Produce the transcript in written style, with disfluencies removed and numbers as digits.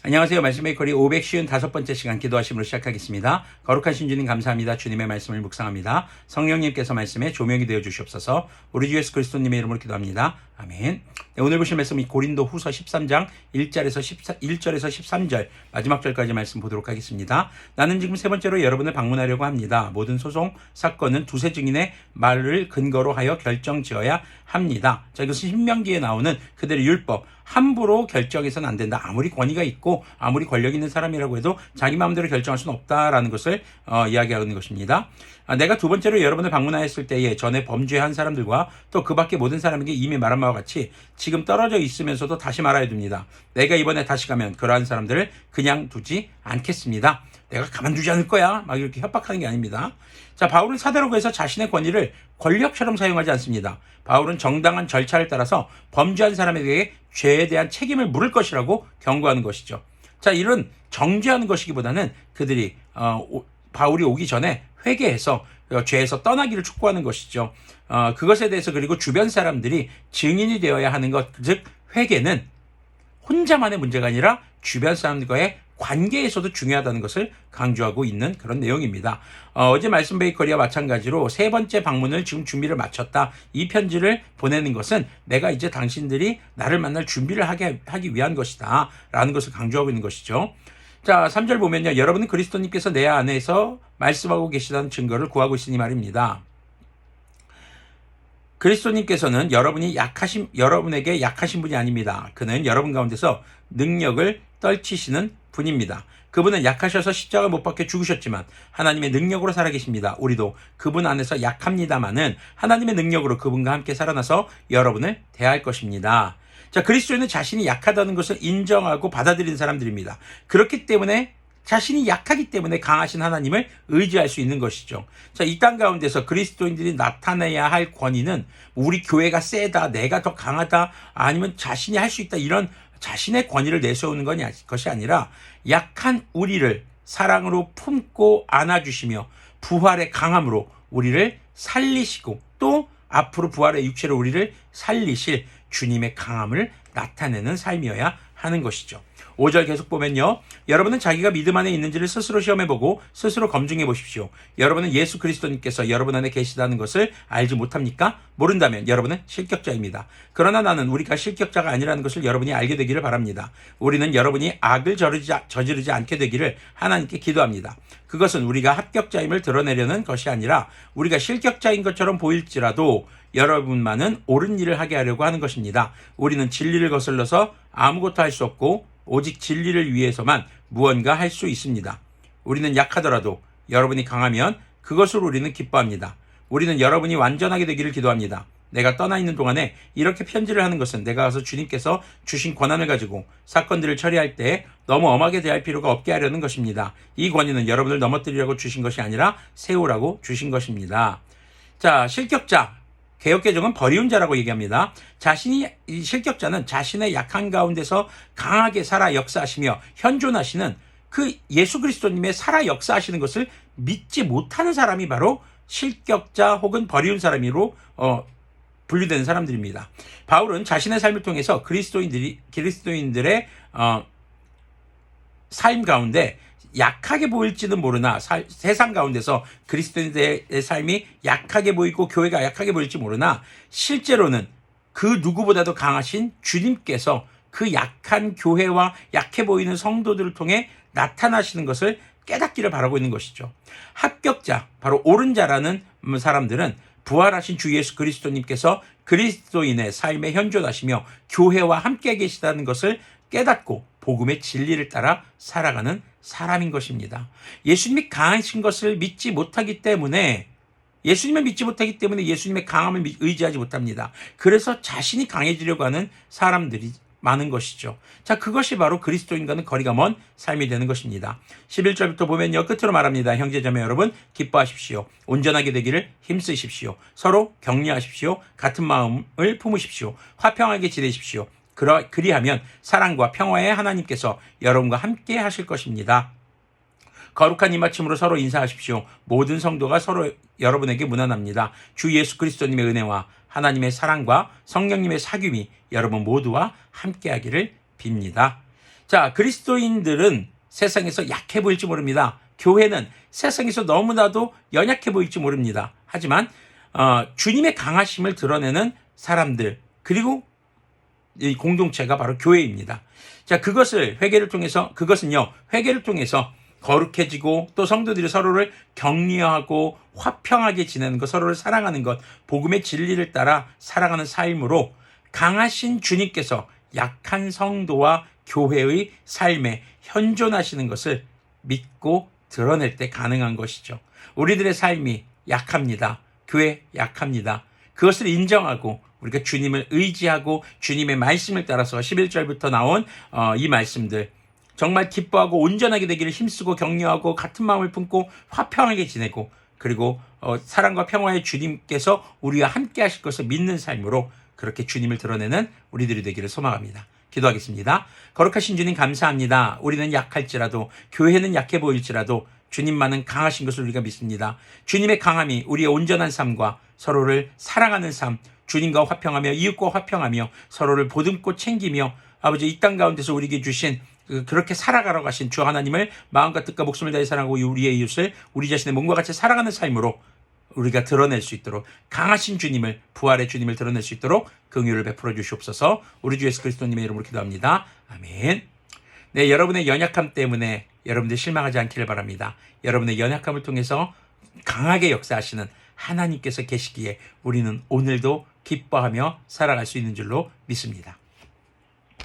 안녕하세요. 말씀의 거리 555번째 시간 기도하심으로 시작하겠습니다. 거룩하신 주님 감사합니다. 주님의 말씀을 묵상합니다. 성령님께서 말씀에 조명이 되어 주시옵소서. 우리 주 예수 그리스도님의 이름으로 기도합니다. 아멘. 네, 오늘 보실 말씀이 고린도 후서 13장 1절에서 13절 마지막 절까지 말씀 보도록 하겠습니다. 나는 지금 세 번째로 여러분을 방문하려고 합니다. 모든 소송, 사건은 두세 증인의 말을 근거로 하여 결정지어야 합니다. 자, 이것은 신명기에 나오는 그들의 율법, 함부로 결정해서는 안 된다. 아무리 권위가 있고 아무리 권력 있는 사람이라고 해도 자기 마음대로 결정할 수는 없다라는 것을 이야기하는 것입니다. 내가 두 번째로 여러분을 방문하였을 때에 전에 범죄한 사람들과 또 그 밖에 모든 사람에게 이미 말한 바와 같이 지금 떨어져 있으면서도 다시 말아야 됩니다. 내가 이번에 다시 가면 그러한 사람들을 그냥 두지 않겠습니다. 내가 가만두지 않을 거야. 막 이렇게 협박하는 게 아닙니다. 자, 바울은 사대로 구해서 자신의 권위를 권력처럼 사용하지 않습니다. 바울은 정당한 절차를 따라서 범죄한 사람에 대해 죄에 대한 책임을 물을 것이라고 경고하는 것이죠. 자, 이런 정죄하는 것이기보다는 그들이 바울이 오기 전에 회개해서 죄에서 떠나기를 촉구하는 것이죠. 그것에 대해서 그리고 주변 사람들이 증인이 되어야 하는 것, 즉 회개는 혼자만의 문제가 아니라 주변 사람들과의 관계에서도 중요하다는 것을 강조하고 있는 그런 내용입니다. 어제 말씀 베이커리와 마찬가지로 세 번째 방문을 지금 준비를 마쳤다. 이 편지를 보내는 것은 내가 이제 당신들이 나를 만날 준비를 하기 위한 것이다. 라는 것을 강조하고 있는 것이죠. 자, 3절 보면요. 여러분은 그리스도님께서 내 안에서 말씀하고 계시다는 증거를 구하고 있으니 말입니다. 그리스도님께서는 여러분에게 약하신 분이 아닙니다. 그는 여러분 가운데서 능력을 떨치시는 분입니다. 그분은 약하셔서 십자가 못 박혀 죽으셨지만 하나님의 능력으로 살아계십니다. 우리도 그분 안에서 약합니다마는 하나님의 능력으로 그분과 함께 살아나서 여러분을 대할 것입니다. 자, 그리스도인은 자신이 약하다는 것을 인정하고 받아들이는 사람들입니다. 그렇기 때문에 자신이 약하기 때문에 강하신 하나님을 의지할 수 있는 것이죠. 자, 이 땅 가운데서 그리스도인들이 나타내야 할 권위는 우리 교회가 세다, 내가 더 강하다, 아니면 자신이 할 수 있다, 이런 자신의 권위를 내세우는 것이 아니라 약한 우리를 사랑으로 품고 안아주시며 부활의 강함으로 우리를 살리시고 또 앞으로 부활의 육체로 우리를 살리실 주님의 강함을 나타내는 삶이어야 하는 것이죠. 5절 계속 보면요. 여러분은 자기가 믿음 안에 있는지를 스스로 시험해보고 스스로 검증해 보십시오. 여러분은 예수 그리스도님께서 여러분 안에 계시다는 것을 알지 못합니까? 모른다면 여러분은 실격자입니다. 그러나 나는 우리가 실격자가 아니라는 것을 여러분이 알게 되기를 바랍니다. 우리는 여러분이 악을 저지르지 않게 되기를 하나님께 기도합니다. 그것은 우리가 합격자임을 드러내려는 것이 아니라 우리가 실격자인 것처럼 보일지라도 여러분만은 옳은 일을 하게 하려고 하는 것입니다. 우리는 진리를 거슬러서 아무것도 할 수 없고 오직 진리를 위해서만 무언가 할 수 있습니다. 우리는 약하더라도 여러분이 강하면 그것으로 우리는 기뻐합니다. 우리는 여러분이 완전하게 되기를 기도합니다. 내가 떠나 있는 동안에 이렇게 편지를 하는 것은 내가 가서 주님께서 주신 권한을 가지고 사건들을 처리할 때 너무 엄하게 대할 필요가 없게 하려는 것입니다. 이 권위는 여러분을 넘어뜨리려고 주신 것이 아니라 세우라고 주신 것입니다. 자, 실격자. 개역개정은 버리운 자라고 얘기합니다. 이 실격자는 자신의 약한 가운데서 강하게 살아 역사하시며 현존하시는 그 예수 그리스도님의 살아 역사하시는 것을 믿지 못하는 사람이 바로 실격자 혹은 버리운 사람으로 분류되는 사람들입니다. 바울은 자신의 삶을 통해서 그리스도인들의 삶 가운데 약하게 보일지는 모르나 세상 가운데서 그리스도인들의 삶이 약하게 보이고 교회가 약하게 보일지 모르나 실제로는 그 누구보다도 강하신 주님께서 그 약한 교회와 약해 보이는 성도들을 통해 나타나시는 것을 깨닫기를 바라고 있는 것이죠. 합격자, 바로 옳은 자라는 사람들은 부활하신 주 예수 그리스도님께서 그리스도인의 삶에 현존하시며 교회와 함께 계시다는 것을 깨닫고 복음의 진리를 따라 살아가는 사람인 것입니다. 예수님이 강하신 것을 믿지 못하기 때문에 예수님의 강함을 의지하지 못합니다. 그래서 자신이 강해지려고 하는 사람들이 많은 것이죠. 자, 그것이 바로 그리스도인과는 거리가 먼 삶이 되는 것입니다. 11절부터 보면요. 끝으로 말합니다. 형제자매 여러분, 기뻐하십시오. 온전하게 되기를 힘쓰십시오. 서로 격려하십시오. 같은 마음을 품으십시오. 화평하게 지내십시오. 그리하면 사랑과 평화의 하나님께서 여러분과 함께 하실 것입니다. 거룩한 입맞춤으로 서로 인사하십시오. 모든 성도가 서로 여러분에게 문안합니다. 주 예수 그리스도님의 은혜와 하나님의 사랑과 성령님의 사귐이 여러분 모두와 함께하기를 빕니다. 자, 그리스도인들은 세상에서 약해 보일지 모릅니다. 교회는 세상에서 너무나도 연약해 보일지 모릅니다. 하지만 주님의 강하심을 드러내는 사람들, 그리고 이 공동체가 바로 교회입니다. 자, 그것은요, 회개를 통해서 거룩해지고, 또 성도들이 서로를 격려하고 화평하게 지내는 것, 서로를 사랑하는 것, 복음의 진리를 따라 살아가는 삶으로 강하신 주님께서 약한 성도와 교회의 삶에 현존하시는 것을 믿고 드러낼 때 가능한 것이죠. 우리들의 삶이 약합니다. 교회 약합니다. 그것을 인정하고 우리가 주님을 의지하고 주님의 말씀을 따라서 11절부터 나온 이 말씀들, 정말 기뻐하고 온전하게 되기를 힘쓰고 격려하고 같은 마음을 품고 화평하게 지내고, 그리고 사랑과 평화의 주님께서 우리와 함께 하실 것을 믿는 삶으로 그렇게 주님을 드러내는 우리들이 되기를 소망합니다. 기도하겠습니다. 거룩하신 주님 감사합니다. 우리는 약할지라도, 교회는 약해 보일지라도 주님만은 강하신 것을 우리가 믿습니다. 주님의 강함이 우리의 온전한 삶과 서로를 사랑하는 삶, 주님과 화평하며 이웃과 화평하며 서로를 보듬고 챙기며, 아버지, 이 땅 가운데서 우리에게 주신 그렇게 살아가라고 하신 주 하나님을 마음과 뜻과 목숨을 다해 사랑하고 우리의 이웃을 우리 자신의 몸과 같이 살아가는 삶으로 우리가 드러낼 수 있도록, 강하신 주님을, 부활의 주님을 드러낼 수 있도록 긍휼을 베풀어 주시옵소서. 우리 주 예수 그리스도님의 이름으로 기도합니다. 아멘. 네, 여러분의 연약함 때문에 여러분들 실망하지 않기를 바랍니다. 여러분의 연약함을 통해서 강하게 역사하시는 하나님께서 계시기에 우리는 오늘도 기뻐하며 살아갈 수 있는 줄로 믿습니다.